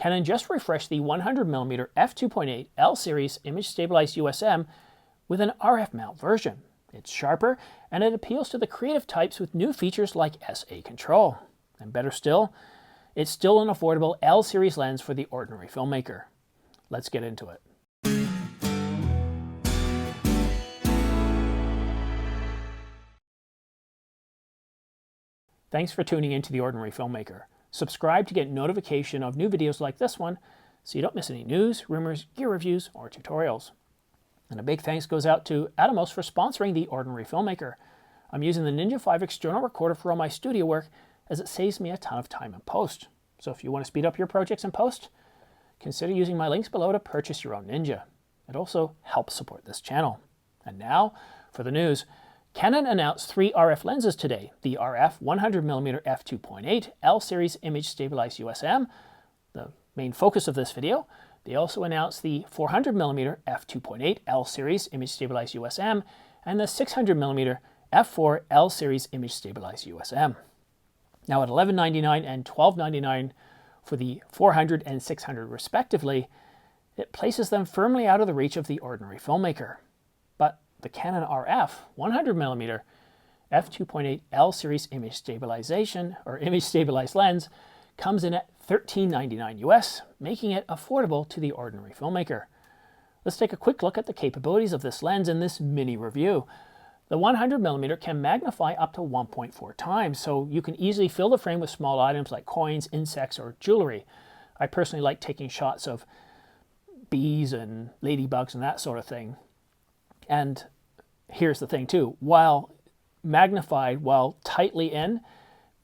Canon just refreshed the 100mm f2.8 L series image stabilized USM with an RF mount version. It's sharper and it appeals to the creative types with new features like SA control. And better still, it's still an affordable L series lens for the ordinary filmmaker. Let's get into it. Thanks for tuning in to The Ordinary Filmmaker. Subscribe to get notification of new videos like this one so you don't miss any news, rumors, gear reviews, or tutorials. And a big thanks goes out to Atomos for sponsoring The Ordinary Filmmaker. I'm using the Ninja 5 external recorder for all my studio work as it saves me a ton of time in post. So if you want to speed up your projects in post, consider using my links below to purchase your own Ninja. It also helps support this channel. And now for the news. Canon announced 3 RF lenses today, the RF 100mm f2.8 L series image stabilized USM, the main focus of this video. They also announced the 400mm f2.8 L series image stabilized USM and the 600mm f4 L series image stabilized USM. Now at $11.99 and $12.99 for the 400 and 600 respectively, it places them firmly out of the reach of the ordinary filmmaker. But the Canon RF 100mm f2.8 L series image stabilization or image stabilized lens comes in at $13.99 US, making it affordable to the ordinary filmmaker. Let's take a quick look at the capabilities of this lens in this mini review. The 100mm can magnify up to 1.4 times, so you can easily fill the frame with small items like coins, insects, or jewelry. I personally like taking shots of bees and ladybugs and that sort of thing. And here's the thing too, while magnified, while tightly in,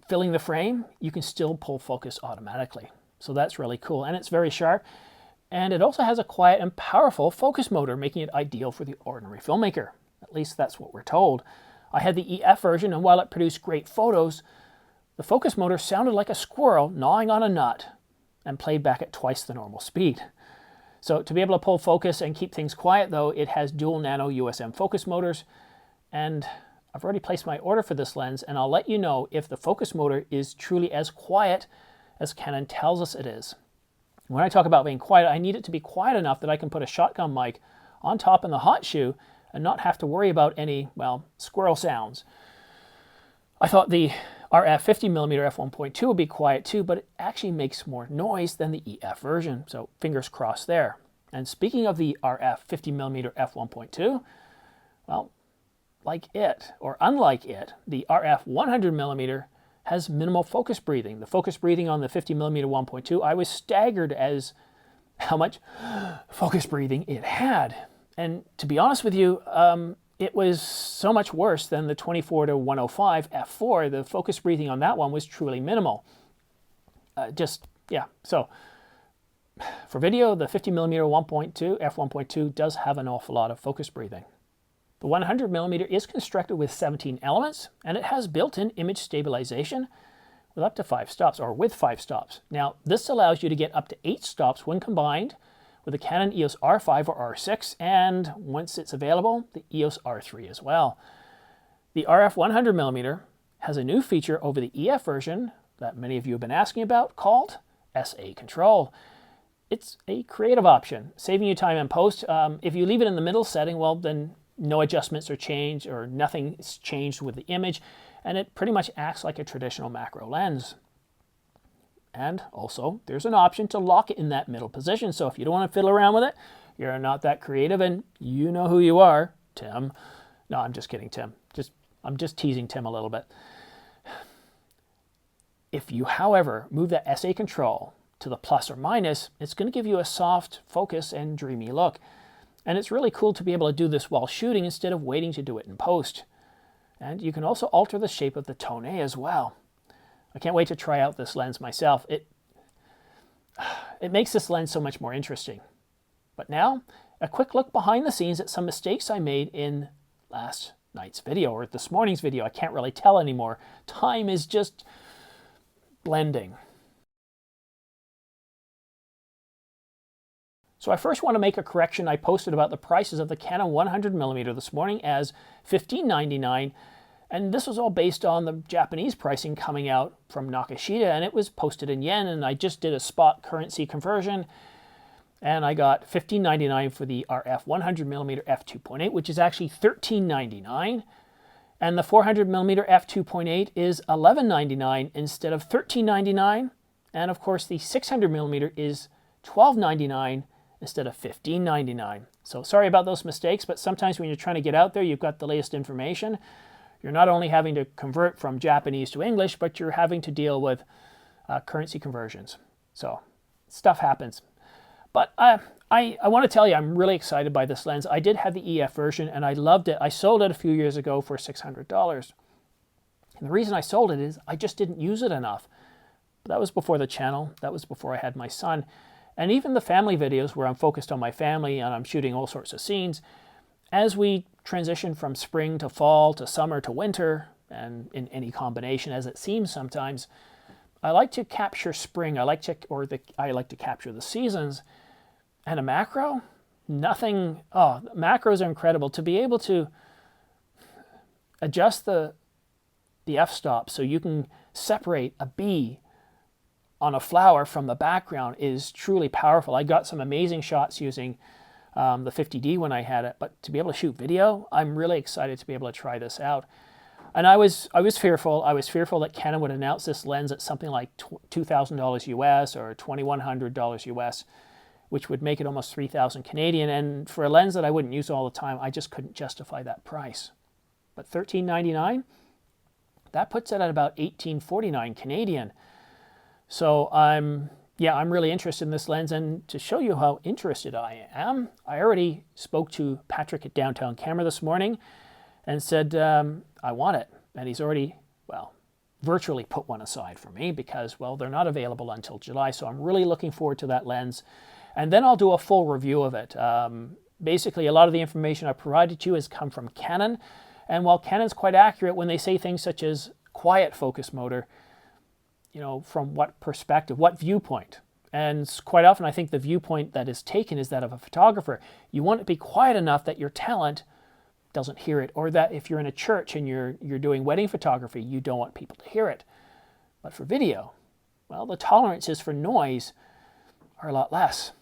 filling the frame, you can still pull focus automatically. So that's really cool, and it's very sharp. And it also has a quiet and powerful focus motor, making it ideal for the ordinary filmmaker. At least that's what we're told. I had the EF version, and while it produced great photos, the focus motor sounded like a squirrel gnawing on a nut and played back at twice the normal speed. So to be able to pull focus and keep things quiet though, it has dual nano USM focus motors, and I've already placed my order for this lens, and I'll let you know if the focus motor is truly as quiet as Canon tells us it is. When I talk about being quiet, I need it to be quiet enough that I can put a shotgun mic on top in the hot shoe and not have to worry about any, well, squirrel sounds. I thought the RF 50mm f1.2 would be quiet too, but it actually makes more noise than the EF version, so fingers crossed there. And speaking of the RF 50mm f1.2, well, like it, or unlike it, the RF 100mm has minimal focus breathing. The focus breathing on the 50mm 1.2, I was staggered as how much focus breathing it had. And to be honest with you, it was so much worse than the 24 to 105 f4. The focus breathing on that one was truly minimal. So for video, the 50mm 1.2, f1.2 does have an awful lot of focus breathing. The 100mm is constructed with 17 elements, and it has built-in image stabilization with up to 5 stops, or with 5 stops. Now, this allows you to get up to 8 stops when combined with the Canon EOS R5 or R6, and once it's available, the EOS R3 as well. The RF 100mm has a new feature over the EF version that many of you have been asking about called SA control. It's a creative option, saving you time in post. If you leave it in the middle setting, well, then no adjustments are changed or nothing is changed with the image, and it pretty much acts like a traditional macro lens. And also, there's an option to lock it in that middle position. So if you don't want to fiddle around with it, you're not that creative, and you know who you are, Tim. No, I'm just kidding, Tim. I'm just teasing Tim a little bit. If you, however, move that SA control to the plus or minus, it's going to give you a soft focus and dreamy look. And it's really cool to be able to do this while shooting instead of waiting to do it in post. And you can also alter the shape of the Tone A as well. I can't wait to try out this lens myself. It makes this lens so much more interesting. But now, a quick look behind the scenes at some mistakes I made in last night's video, or this morning's video. I can't really tell anymore. Time is just blending. So I first want to make a correction. I posted about the prices of the Canon 100mm this morning as $15.99 And this was all based on the Japanese pricing coming out from Nakashita, and it was posted in yen, and I just did a spot currency conversion, and I got $15.99 for the RF 100mm f2.8, which is actually $13.99. And the 400mm f2.8 is $11.99 instead of $13.99. And of course, the 600mm is $12.99 instead of $15.99. So sorry about those mistakes, but sometimes when you're trying to get out there, you've got the latest information. You're not only having to convert from Japanese to English, but you're having to deal with currency conversions. So stuff happens. But I want to tell you, I'm really excited by this lens. I did have the EF version, and I loved it. I sold it a few years ago for $600. And the reason I sold it is I just didn't use it enough. But that was before the channel. That was before I had my son. And even the family videos where I'm focused on my family and I'm shooting all sorts of scenes, as we transition from spring to fall to summer to winter, and in any combination as it seems sometimes, I like to capture spring. I like to capture the seasons. And a macro, nothing. Oh, macros are incredible. To be able to adjust the f-stop so you can separate a bee on a flower from the background is truly powerful. I got some amazing shots using the 50D when I had it, but to be able to shoot video, I'm really excited to be able to try this out. And I was fearful. I was fearful that Canon would announce this lens at something like $2,000 US or $2,100 US, which would make it almost 3,000 Canadian. And for a lens that I wouldn't use all the time, I just couldn't justify that price. But $13.99, that puts it at about $18.49 Canadian. So I'm really interested in this lens. And to show you how interested I am, I already spoke to Patrick at Downtown Camera this morning and said, I want it. And he's already, virtually put one aside for me because, they're not available until July. So I'm really looking forward to that lens. And then I'll do a full review of it. Basically, a lot of the information I provided to you has come from Canon. And while Canon's quite accurate when they say things such as quiet focus motor, from what perspective, what viewpoint? And quite often I think the viewpoint that is taken is that of a photographer. You want it to be quiet enough that your talent doesn't hear it, or that if you're in a church and you're doing wedding photography, you don't want people to hear it. But for video, the tolerances for noise are a lot less.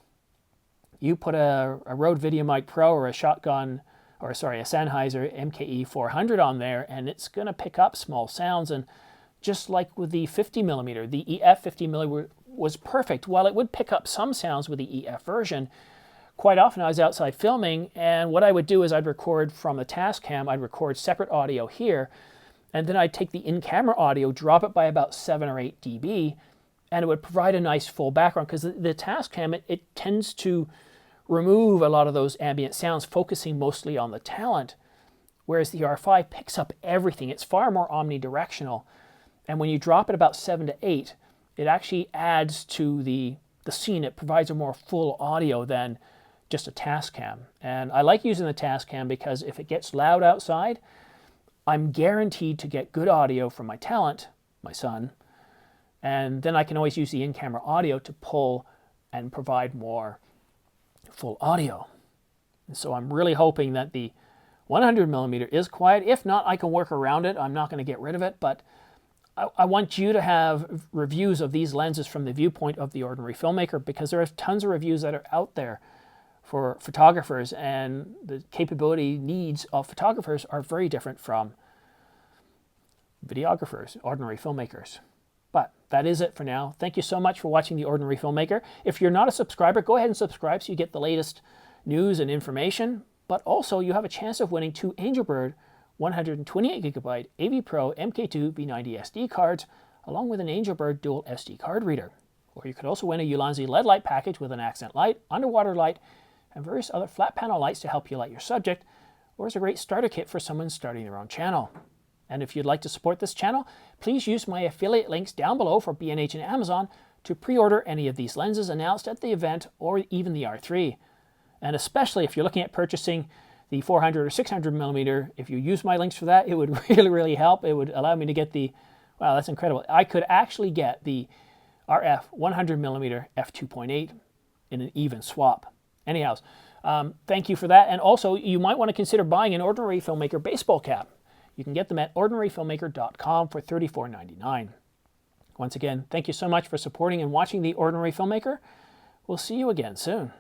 You put a Rode VideoMic Pro or a Sennheiser MKE 400 on there, and it's going to pick up small sounds. And just like with the 50mm, the EF 50mm was perfect. While it would pick up some sounds with the EF version, quite often I was outside filming, and what I would do is I'd record from the Tascam. I'd record separate audio here, and then I'd take the in-camera audio, drop it by about 7 or 8 dB, and it would provide a nice full background because the Tascam, it tends to remove a lot of those ambient sounds, focusing mostly on the talent, whereas the R5 picks up everything. It's far more omnidirectional, and when you drop it about 7 to 8, it actually adds to the scene. It provides a more full audio than just a Tascam. And I like using the Tascam because if it gets loud outside, I'm guaranteed to get good audio from my talent, my son, and then I can always use the in-camera audio to pull and provide more full audio. And so I'm really hoping that the 100mm is quiet. If not, I can work around it. I'm not going to get rid of it, but I want you to have reviews of these lenses from the viewpoint of the ordinary filmmaker, because there are tons of reviews that are out there for photographers, and the capability needs of photographers are very different from videographers, ordinary filmmakers. But that is it for now. Thank you so much for watching The Ordinary Filmmaker. If you're not a subscriber, go ahead and subscribe so you get the latest news and information. But also, you have a chance of winning 2 Angelbird 128GB AV Pro MK2 B90 SD cards, along with an Angelbird dual SD card reader. Or you could also win a Ulanzi LED light package with an accent light, underwater light, and various other flat panel lights to help you light your subject, or as a great starter kit for someone starting their own channel. And if you'd like to support this channel, please use my affiliate links down below for B&H and Amazon to pre-order any of these lenses announced at the event, or even the R3. And especially if you're looking at purchasing the 400 or 600mm, if you use my links for that, it would really help. It would allow me to get the, wow, that's incredible. I could actually get the RF 100mm f2.8 in an even swap. Anyhow, thank you for that. And also, you might want to consider buying an Ordinary Filmmaker baseball cap. You can get them at ordinaryfilmmaker.com for $34.99. Once again, thank you so much for supporting and watching The Ordinary Filmmaker. We'll see you again soon.